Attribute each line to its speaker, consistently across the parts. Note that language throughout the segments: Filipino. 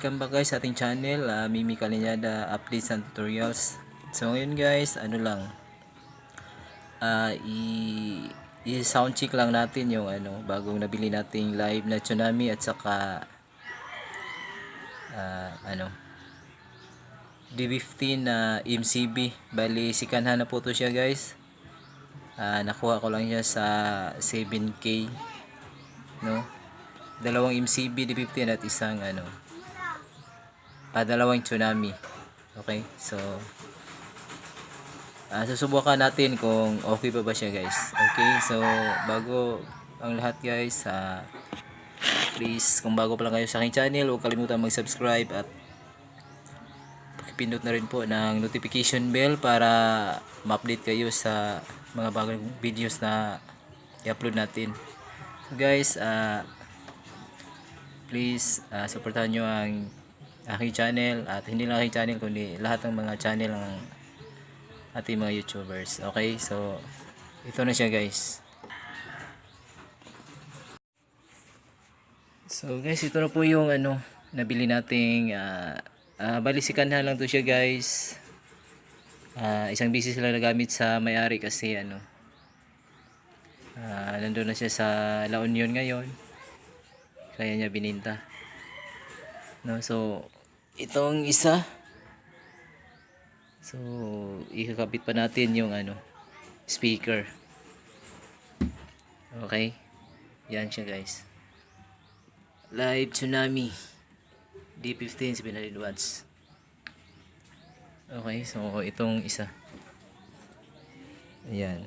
Speaker 1: welcome back guys sa ating channel, Mimi Kalinyada updates and tutorials. So ngayon guys, ano lang, i-soundcheck lang natin yung bagong nabili nating live na tsunami at saka D15 na MCB. Bali sikanhan na po to siya guys. Nakuha ko lang siya sa 7K, no? Dalawang MCB D15 at isang dalawang tsunami. Okay, so susubukan natin kung okay pa ba siya guys. Okay, so bago ang lahat guys, please kung bago pa lang kayo sa aking channel, huwag kalimutan mag-subscribe at pakipindot na rin po ng notification bell para ma-update kayo sa mga bagong videos na i-upload natin. So guys, please supportahan nyo ang aking channel, at hindi lang aking channel kundi lahat ng mga channel ng ating mga YouTubers. Okay, so ito na siya guys. So guys, ito na po yung nabili nating balisikan na lang to siya guys. Isang beses sila nagamit sa may-ari kasi nandun na siya sa La Union ngayon, kaya niya bininta, no? So itong isa, so ikakabit pa natin yung speaker. Okay, yan siya guys, live tsunami D15 700 watts. Okay, so itong isa, ayan.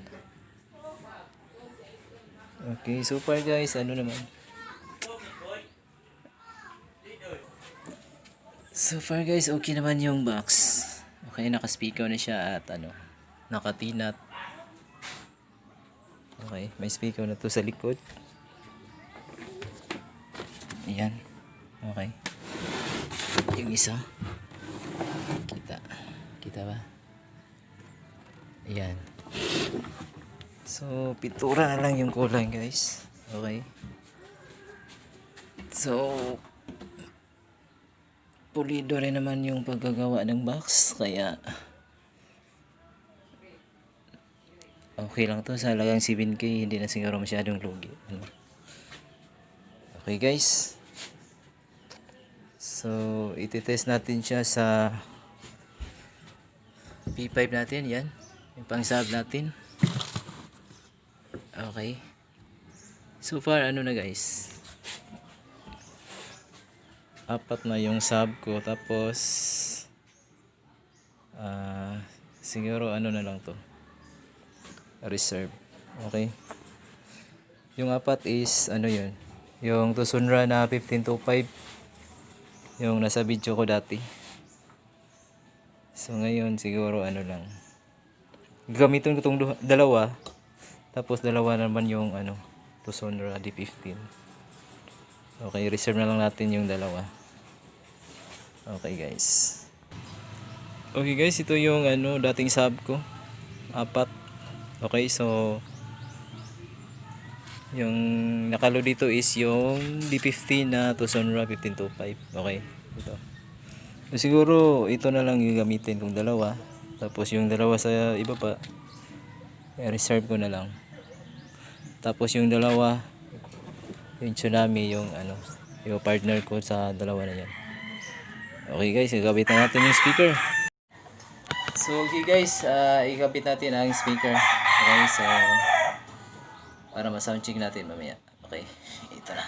Speaker 1: Okay, so far guys, so far guys, okay naman yung box. Okay, naka-speaker na siya at nakatinat. Okay, may speaker na to sa likod. Ayan. Okay. Yung isa. Kita ba? Ayan. So, pintura na lang yung kulay guys. Okay. So, pulido rin naman yung paggagawa ng box, kaya okay lang to sa halagang 7K, hindi na siguro masyadong lugi. Okay guys, so ititest natin siya sa P5 natin. Yan yung pang sub natin. Okay, so far na guys, apat na yung sub ko, tapos siguro na lang to, reserve. Okay, yung apat is yun, yung Tusunra na 1525, yung nasa video ko dati. So ngayon siguro lang, gamitin ko tong dalawa, tapos dalawa naman yung Tusunra D15. Okay, reserve na lang natin yung dalawa. Okay guys. Okay guys, ito yung dating sub ko. Apat. Okay, so yung nakalo dito is yung D15 na Tucson 1525. Okay, ito. So, siguro ito na lang yung gamitin kong dalawa. Tapos yung dalawa sa iba pa, reserve ko na lang. Tapos yung dalawa, yung tsunami, yung yung partner ko sa dalawa na yan. Okay guys, ikabit na natin yung speaker. So okay guys, ikabit natin ang speaker. Okay, so para ma-soundcheck natin mamaya. Okay, ito na.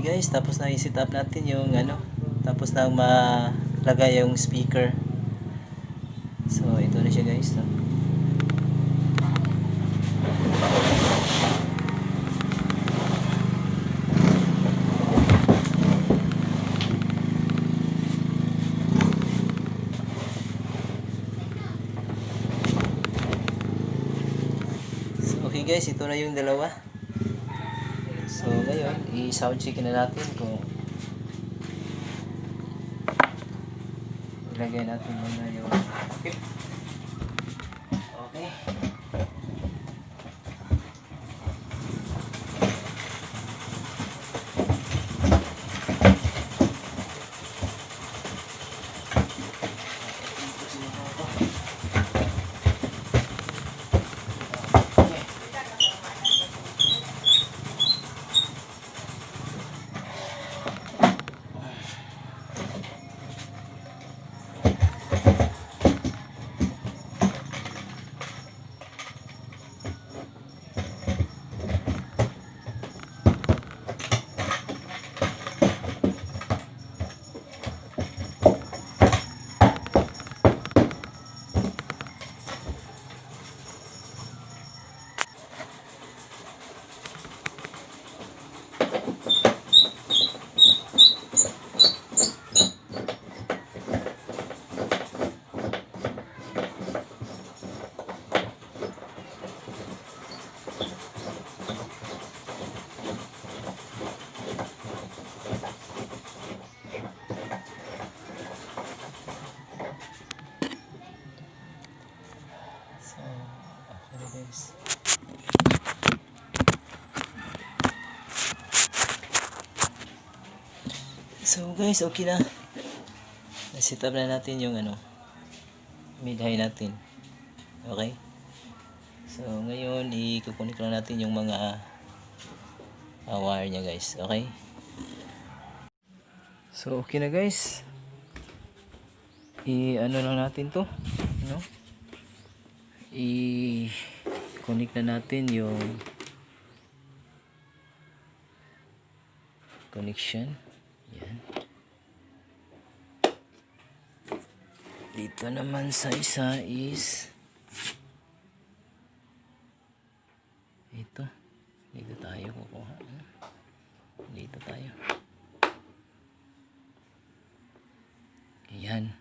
Speaker 1: guys, tapos na i-set up natin yung ano, tapos na malagay yung speaker. So ito na siya guys, no? So, okay guys, ito na yung dalawa. So ngayon, i-soundcheck na natin kung ilagay natin muna yung okay. Okay. Guys. So guys, okay na. Na-set up na natin yung ano, mid-high natin. Okay? So ngayon, i-connect lang natin yung mga wire niya guys. Okay? So okay na guys. I-ano lang natin to, no? I-connect na natin yung connection. Yan. Dito naman sa isa is ito. Dito tayo kukuha. Dito tayo. Ayan.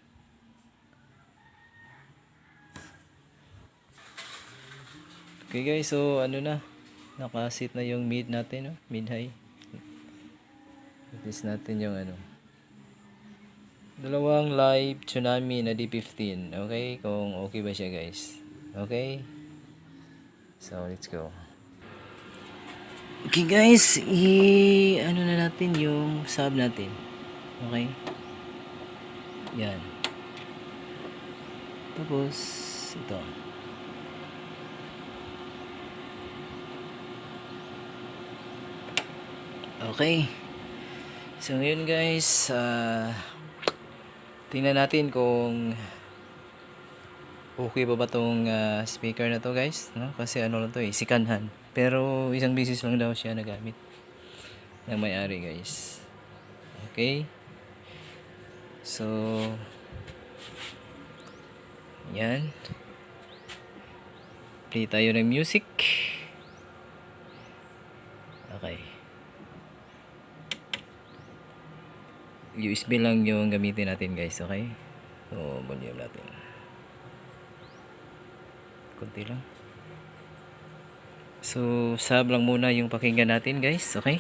Speaker 1: Okay guys, so ano na, nakasit na yung mid natin, no? Mid high. Test natin yung ano, dalawang live tsunami na D15. Okay, kung okay ba siya guys. Okay, so let's go. Okay guys, ano na natin yung sub natin. Okay, yan. Tapos ito. Okay. So ngayon guys, tingnan natin kung okay ba tong speaker na to guys, no? Kasi ano lang to second hand. Pero isang beses lang daw siya nagamit ng may-ari guys. Okay. So yan. Play tayo ng music. Okay. USB lang yung gamitin natin guys, okay? So, volume natin. Kunti lang. So, sub lang muna yung pakinggan natin guys, okay?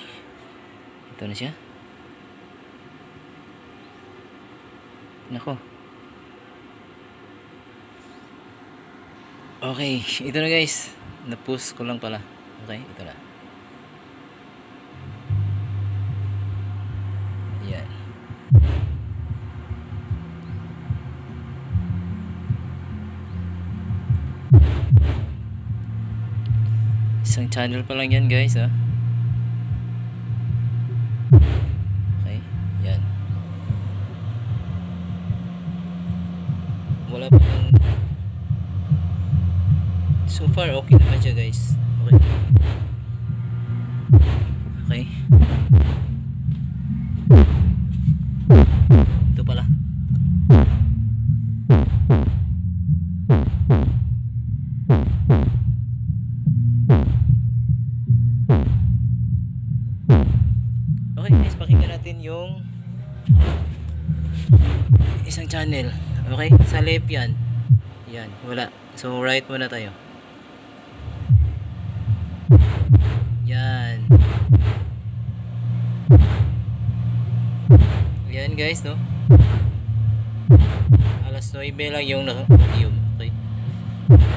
Speaker 1: Ito na siya. Nako. Okay, ito na guys. Na-push ko lang pala. Okay, ito na. Yan. Isang channel pa lang yan guys, ha. Okay, yan. Wala pa yung... So far okay naman siya guys. Okay. Okay. natin yung isang channel. Okay, sa left yan. Yan, wala. So right muna tayo. Yan. Yan guys, no? Alas 9 lang yung medium. Okay.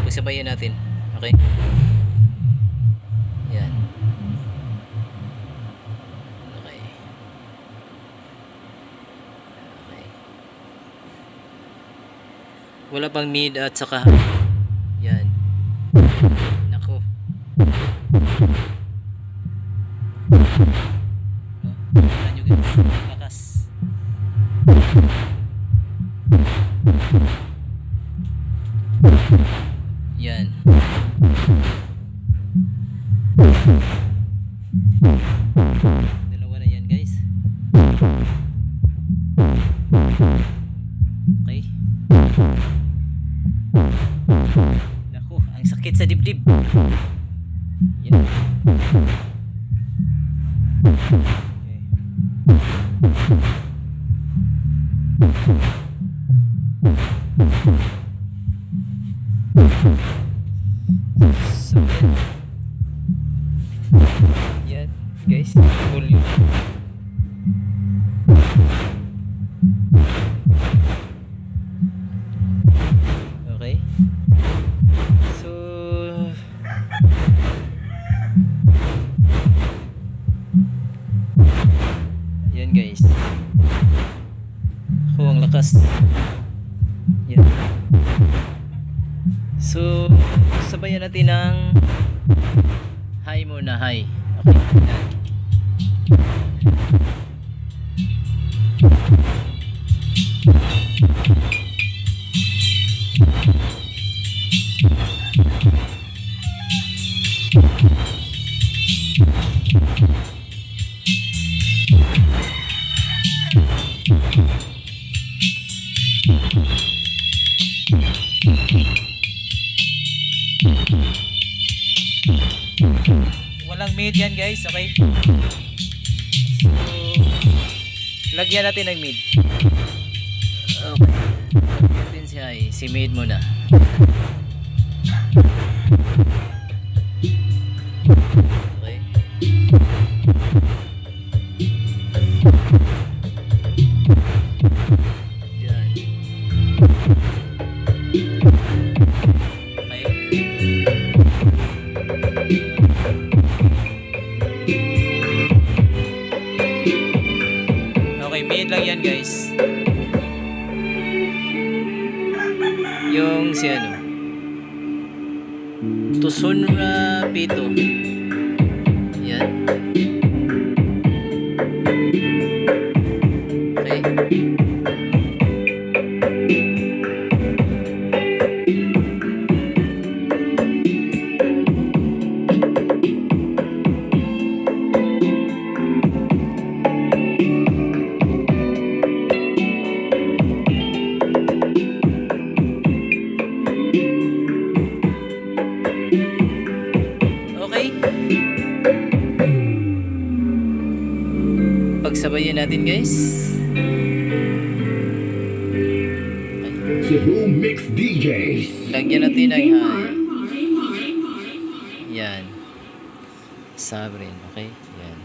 Speaker 1: Pagsabayan natin. Okay. Yan. Okay. Okay. Wala pang mid at saka yan. Nako. Tingnan nyo guys, lakas. Yan. Dalawa na yan guys. Okay. Naku, ang sakit sa dibdib. Yan. Okay. So yan guys, volume. Okay, so yan guys, ang lakas. Yan. So sabayan natin ng high muna, high. Okay. Yan. Walang mid yan guys, okay? So, lagyan natin ng mid. Okay. Lagyan natin si high, si mid muna. Okay. Yan. Okay, mid lang yan guys. Yung si ano, tsunami p5000. Yan. Okay. Pagsabayan natin guys.
Speaker 2: Cebu Mix DJs.
Speaker 1: Lagyan natin ng high. Yan. Sabrin, okay? Yan.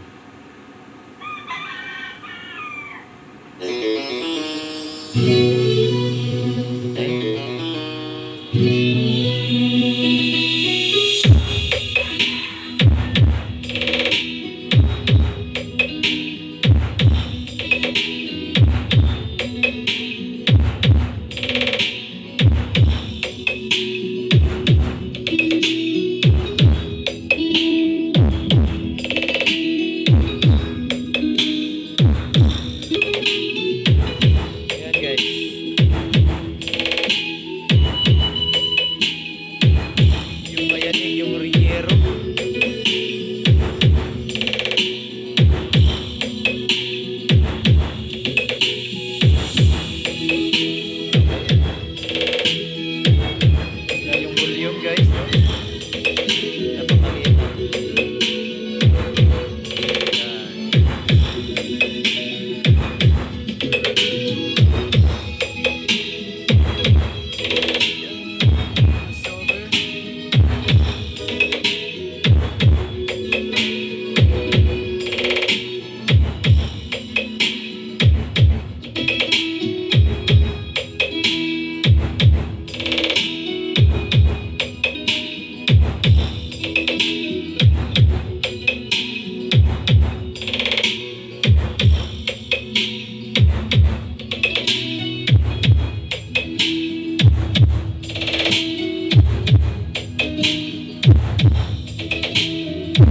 Speaker 1: Yan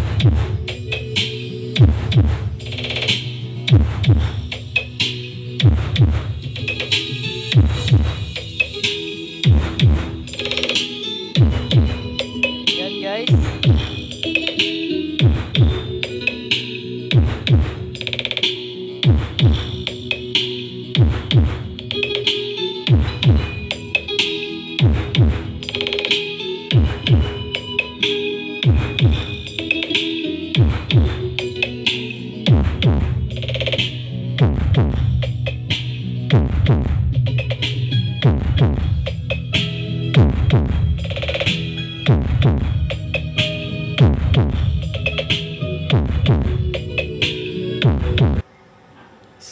Speaker 1: guys.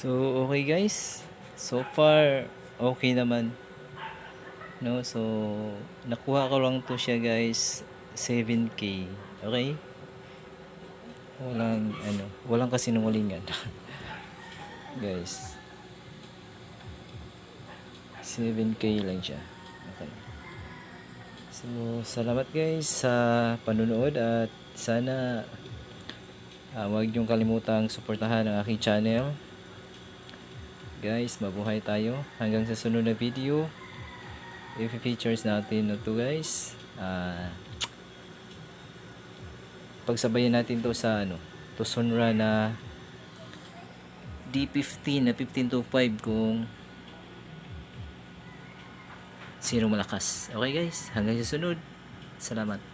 Speaker 1: So okay guys, so far okay naman, no? So nakuha ko lang to siya guys, 7K. Okay, walang kasinungalingan. Guys, 7K lang siya. Okay, so salamat guys sa panunood at sana huwag niyong kalimutang suportahan ang aking channel. Guys, mabuhay tayo hanggang sa sunod na video. I-features natin na to guys. Pagsabayan natin to sa to Sonra na D15 na 1525 kung sino malakas. Okay guys, hanggang sa sunod. Salamat.